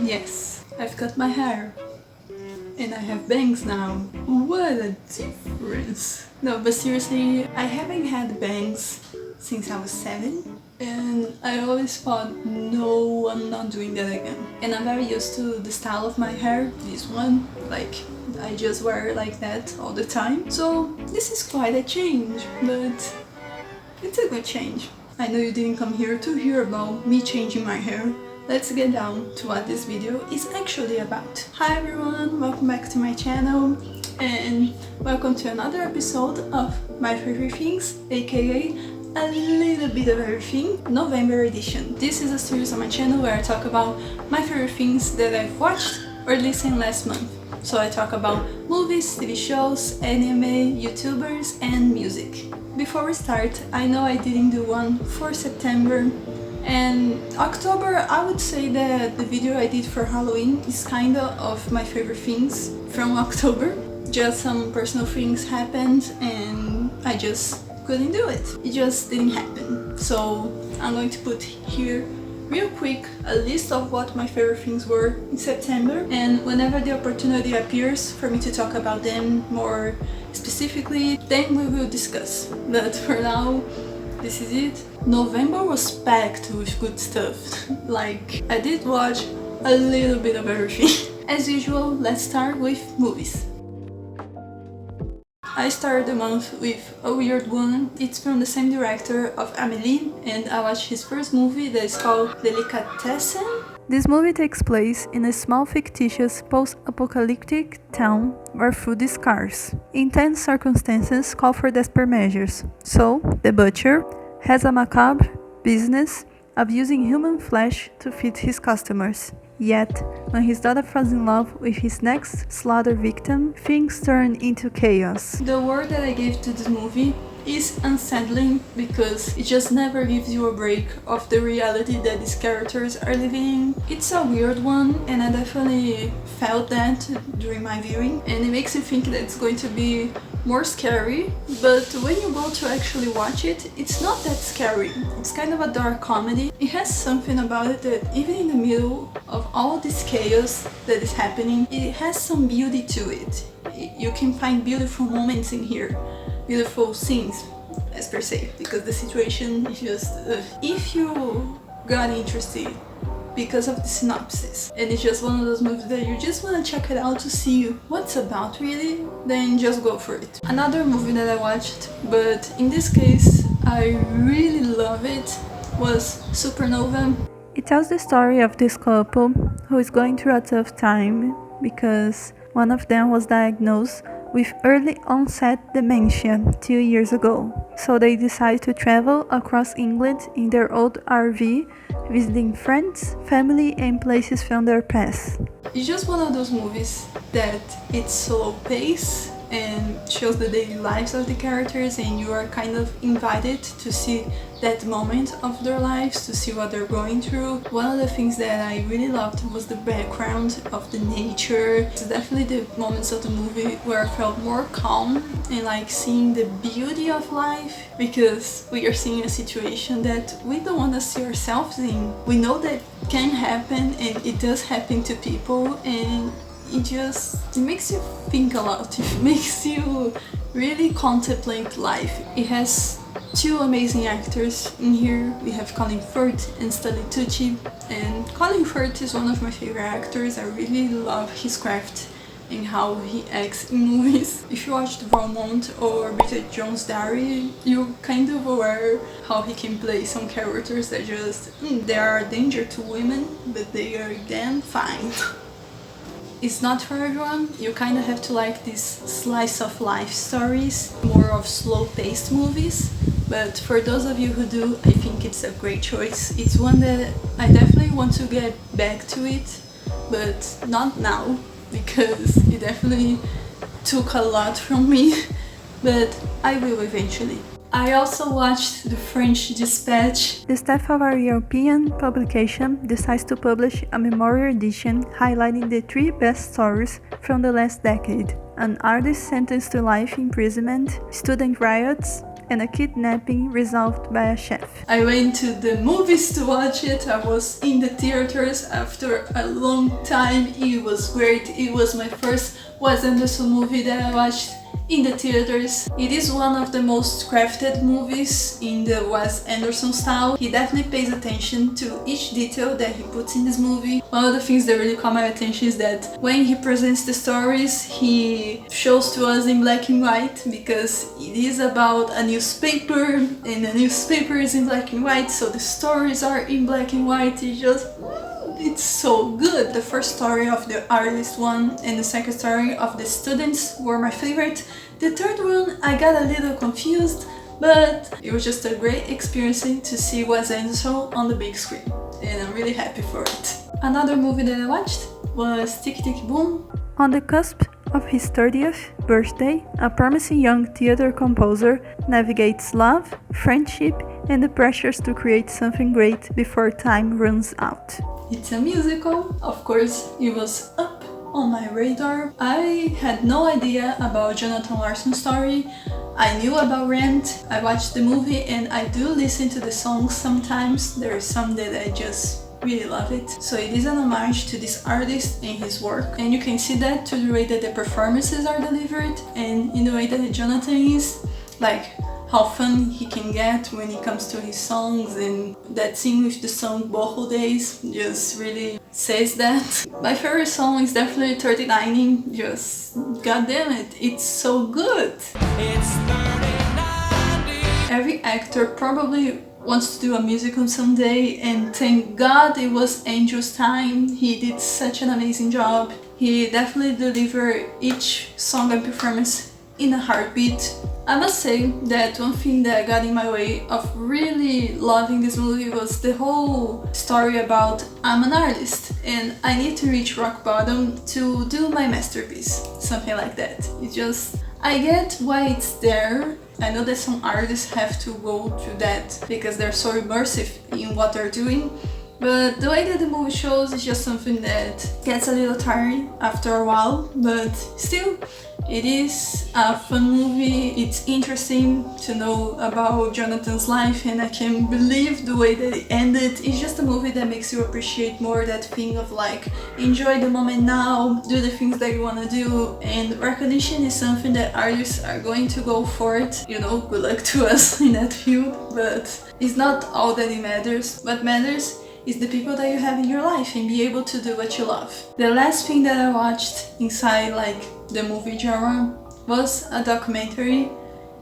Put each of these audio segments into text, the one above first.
Yes, I've cut my hair. And I have bangs now. What a difference! No, but seriously, I haven't had bangs since I was 7. And I always thought, no, I'm not doing that again. And I'm very used to the style of my hair, this one, like I just wear like that all the time. So this is quite a change, but it's a good change. I know you didn't come here to hear about me changing my hair. Let's get down to what this video is actually about. Hi everyone, welcome back to my channel and welcome to another episode of My Favorite Things, aka a little bit of everything, November edition. This is a series on my channel where I talk about my favorite things that I've watched or listened last month. So I talk about movies, TV shows, anime, YouTubers and music. Before we start, I know I didn't do one for September. And October, I would say that the video I did for Halloween is kinda of my favorite things from October. Just some personal things happened and I just couldn't do it. It just didn't happen. So I'm going to put here real quick a list of what my favorite things were in September, and whenever the opportunity appears for me to talk about them more specifically, then we will discuss. But for now, this is it. November was packed with good stuff. Like, I did watch a little bit of everything. As usual, let's start with movies. I started the month with a weird one. It's from the same director of Amélie, and I watched his first movie that is called Delicatessen. This movie takes place in a small fictitious post-apocalyptic town where food is scarce. Intense circumstances call for desperate measures, so the butcher has a macabre business of using human flesh to feed his customers. Yet, when his daughter falls in love with his next slaughter victim, things turn into chaos. The word that I gave to this movie is unsettling because it just never gives you a break of the reality that these characters are living in. It's a weird one and I definitely felt that during my viewing, and it makes you think that it's going to be more scary, but when you go to actually watch it, it's not that scary. It's kind of a dark comedy. It has something about it that even in the middle of all this chaos that is happening, it has some beauty to it. You can find beautiful moments in here, beautiful scenes as per se, because the situation is just if you got interested because of the synopsis and it's just one of those movies that you just want to check it out to see what's about really, then just go for it. Another movie that I watched, but in this case I really love it, was Supernova. It tells the story of this couple who is going through a tough time because one of them was diagnosed with early onset dementia 2 years ago. So they decide to travel across England in their old RV, visiting friends, family and places from their past. It's just one of those movies that it's slow pace and shows the daily lives of the characters, and you are kind of invited to see that moment of their lives, to see what they're going through. One of the things that I really loved was the background of the nature. It's definitely the moments of the movie where I felt more calm and like seeing the beauty of life, because we are seeing a situation that we don't want to see ourselves in. We know that can happen and it does happen to people, and it makes you think a lot. It makes you really contemplate life. It has two amazing actors in here. We have Colin Firth and Stanley Tucci, and Colin Firth is one of my favorite actors. I really love his craft and how he acts in movies. If you watched Vermont or Bridget Jones' Diary, you're kind of aware how he can play some characters that just, they are a danger to women, but they are damn fine. It's not for everyone. You kind of have to like these slice of life stories, more of slow-paced movies. But for those of you who do, I think it's a great choice. It's one that I definitely want to get back to it, but not now, because it definitely took a lot from me, but I will eventually. I also watched The French Dispatch. The staff of our European publication decides to publish a memorial edition highlighting the 3 best stories from the last decade: an artist sentenced to life imprisonment, student riots, and a kidnapping resolved by a chef. I went to the movies to watch it. I was in the theaters after a long time. It was great. It was my first Wes Anderson movie that I watched in the theaters. It is one of the most crafted movies in the Wes Anderson style. He definitely pays attention to each detail that he puts in this movie. One of the things that really caught my attention is that when he presents the stories, he shows to us in black and white, because it is about a newspaper and the newspaper is in black and white, so the stories are in black and white. It's so good. The first story of the artist one and the second story of the students were my favorite. The third one I got a little confused, but it was just a great experience to see Wes Anderson on the big screen, and I'm really happy for it. Another movie that I watched was Tick Tick Boom. On the cusp of his 30th birthday, a promising young theater composer navigates love, friendship, and the pressures to create something great before time runs out. It's a musical. Of course, it was up on my radar. I had no idea about Jonathan Larson's story. I knew about Rent. I watched the movie and I do listen to the songs sometimes. There are some that I just really love it. So it is an homage to this artist and his work, and you can see that to the way that the performances are delivered and in the way that Jonathan is, like how fun he can get when it comes to his songs, and that scene with the song Boho Days just really says that. My favorite song is definitely 39ing. Just goddamn it, it's so good. It's 39ing. Every actor probably wants to do a musical someday, and thank God it was Angel's time. He did such an amazing job. He definitely delivered each song and performance in a heartbeat. I must say that one thing that got in my way of really loving this movie was the whole story about I'm an artist and I need to reach rock bottom to do my masterpiece, something like that. I get why it's there. I know that some artists have to go through that because they're so immersive in what they're doing, but the way that the movie shows is just something that gets a little tiring after a while, but still, it is a fun movie. It's interesting to know about Jonathan's life, and I can't believe the way that it ended. It's just a movie that makes you appreciate more that thing of like, enjoy the moment now, do the things that you want to do, and recognition is something that artists are going to go for it. You know, good luck to us in that field, but it's not all that it matters. What matters is the people that you have in your life and be able to do what you love. The last thing that I watched inside like the movie genre was a documentary,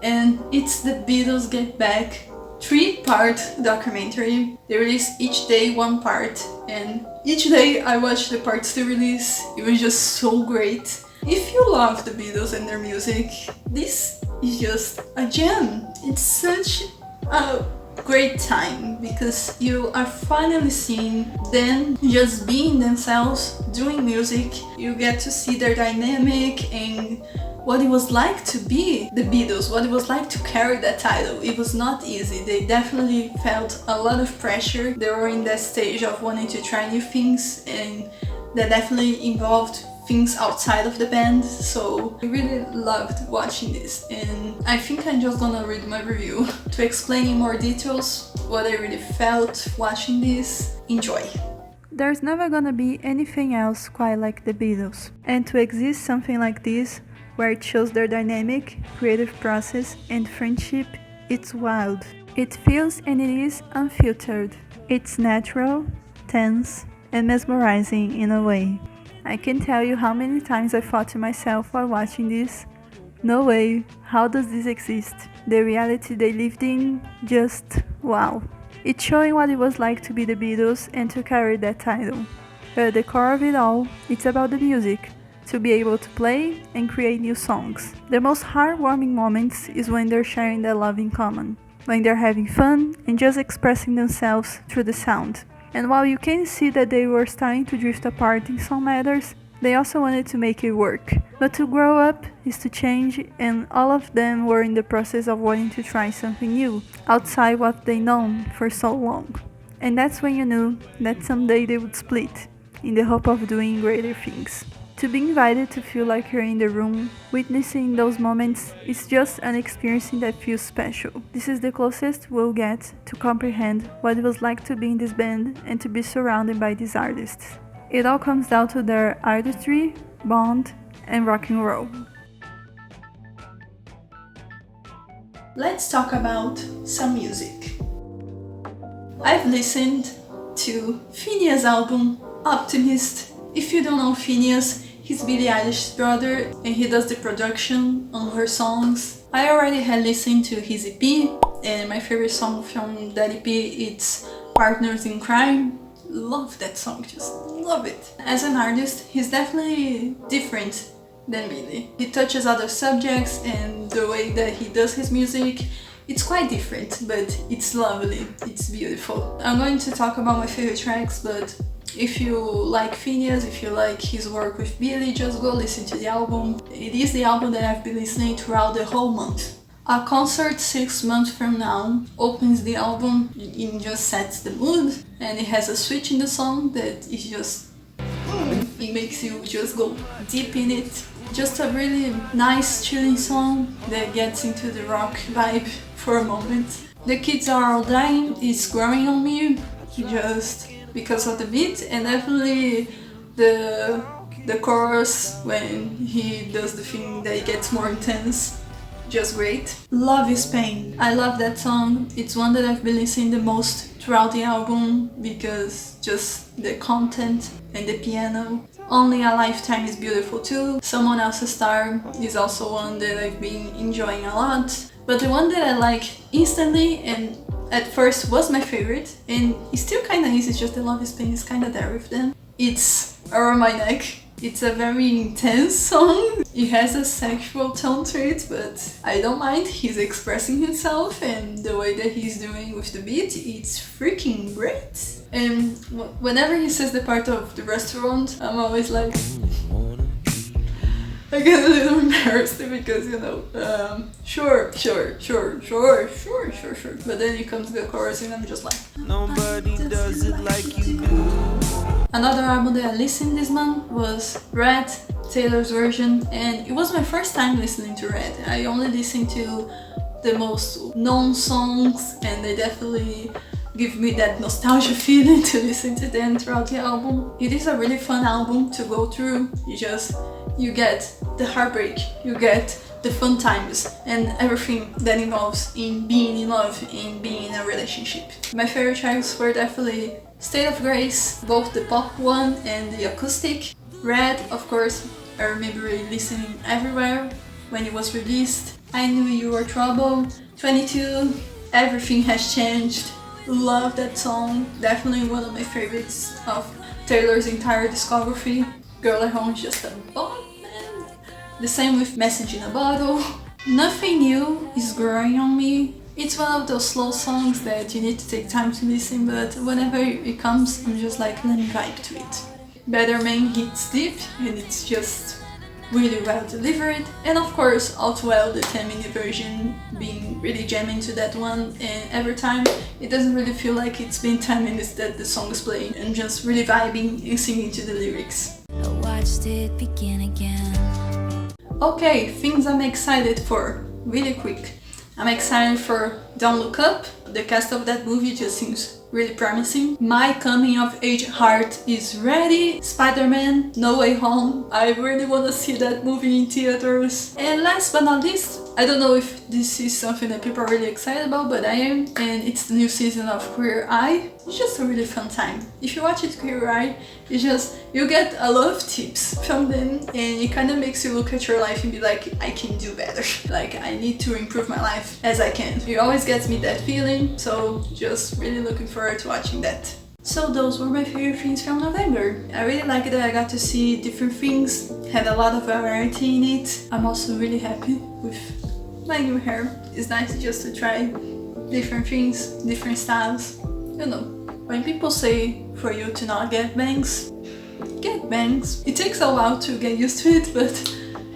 and it's the Beatles Get Back 3-part documentary. They release each day one part, and each day I watched the parts they release. It was just so great. If you love the Beatles and their music, this is just a gem. It's such a great time because you are finally seeing them just being themselves, doing music. You get to see their dynamic and what it was like to be the Beatles, what it was like to carry that title. It was not easy. They definitely felt a lot of pressure. They were in that stage of wanting to try new things, and that definitely involved things outside of the band, so I really loved watching this, and I think I'm just gonna read my review to explain in more details what I really felt watching this. Enjoy! There's never gonna be anything else quite like the Beatles, and to exist something like this, where it shows their dynamic, creative process and friendship, it's wild. It feels and it is unfiltered. It's natural, tense, and mesmerizing in a way. I can't tell you how many times I thought to myself while watching this, no way, how does this exist? The reality they lived in, just wow. It's showing what it was like to be the Beatles and to carry that title. But at the core of it all, it's about the music, to be able to play and create new songs. The most heartwarming moments is when they're sharing their love in common, when they're having fun and just expressing themselves through the sound. And while you can see that they were starting to drift apart in some matters, they also wanted to make it work. But to grow up is to change, and all of them were in the process of wanting to try something new, outside what they known for so long. And that's when you knew that someday they would split, in the hope of doing greater things. To be invited to feel like you're in the room, witnessing those moments is just an experience that feels special. This is the closest we'll get to comprehend what it was like to be in this band and to be surrounded by these artists. It all comes down to their artistry, bond, and rock and roll. Let's talk about some music. I've listened to FINNEAS' album, Optimist. If you don't know FINNEAS, he's Billie Eilish's brother and he does the production on her songs. I already had listened to his EP and my favorite song from that EP is Partners in Crime. Love that song, just love it. As an artist, he's definitely different than Billie. He touches other subjects and the way that he does his music, it's quite different, but it's lovely, it's beautiful. I'm going to talk about my favorite tracks, but if you like FINNEAS, if you like his work with Billie, just go listen to the album. It is the album that I've been listening throughout the whole month. A concert 6 months from now opens the album, it just sets the mood, and it has a switch in the song that is just... it makes you just go deep in it. Just a really nice chilling song that gets into the rock vibe for a moment. The Kids Are All Dying is growing on me just because of the beat, and definitely the chorus when he does the thing that it gets more intense, just great. Love is Pain. I love that song. It's one that I've been listening the most throughout the album because just the content and the piano. Only a Lifetime is beautiful too. Someone Else's Star is also one that I've been enjoying a lot. But the one that I like instantly and at first was my favorite, and it still kinda is, it's just the Love is Pain is kinda there with them. It's Around My Neck. It's a very intense song. It has a sexual tone to it, but I don't mind. He's expressing himself and the way that he's doing with the beat, it's freaking great. And whenever he says the part of the restaurant, I'm always like... I get a little embarrassed because, you know, sure. But then it comes to the chorus and I'm just like... Nobody does it like you do. Another album that I listened this month was Red, Taylor's version, and it was my first time listening to Red. I only listened to the most known songs and they definitely give me that nostalgia feeling to listen to them throughout the album. It is a really fun album to go through. You get the heartbreak, you get the fun times and everything that involves in being in love, in being in a relationship. My favorite tracks were definitely State of Grace, both the pop one and the acoustic. Red, of course, I remember listening everywhere when it was released. I Knew You Were Trouble. 22, Everything Has Changed. Love that song. Definitely one of my favorites of Taylor's entire discography. Girl at Home is just a bomb, man. The same with Message in a Bottle. Nothing New is growing on me. It's one of those slow songs that you need to take time to listen, but whenever it comes, I'm just like, let me vibe to it. Better Man hits deep, and it's just really well delivered. And of course, All Too Well, the 10-minute version, being really jamming to that one, and every time it doesn't really feel like it's been 10 minutes that the song is playing. I'm just really vibing and singing to the lyrics. I watched it begin again. Okay, things I'm excited for, really quick. I'm excited for Don't Look Up. The cast of that movie just seems really promising. My coming of age heart is ready. Spider-Man, No Way Home. I really want to see that movie in theaters. And last but not least, I don't know if this is something that people are really excited about, but I am. And it's the new season of Queer Eye. It's just a really fun time. If you watch it, Queer Eye, it's just, you get a lot of tips from them and it kind of makes you look at your life and be like, I can do better. Like, I need to improve my life as I can. It always gets me that feeling, so just really looking forward to watching that. So those were my favorite things from November. I really like that I got to see different things, had a lot of variety in it. I'm also really happy with my new hair. It's nice just to try different things, different styles. You know, when people say for you to not get bangs, get bangs. It takes a while to get used to it, but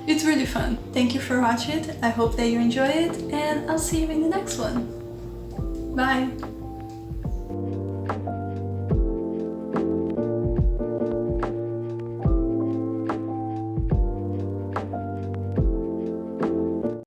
it's really fun. Thank you for watching it. I hope that you enjoy it, and I'll see you in the next one. Bye!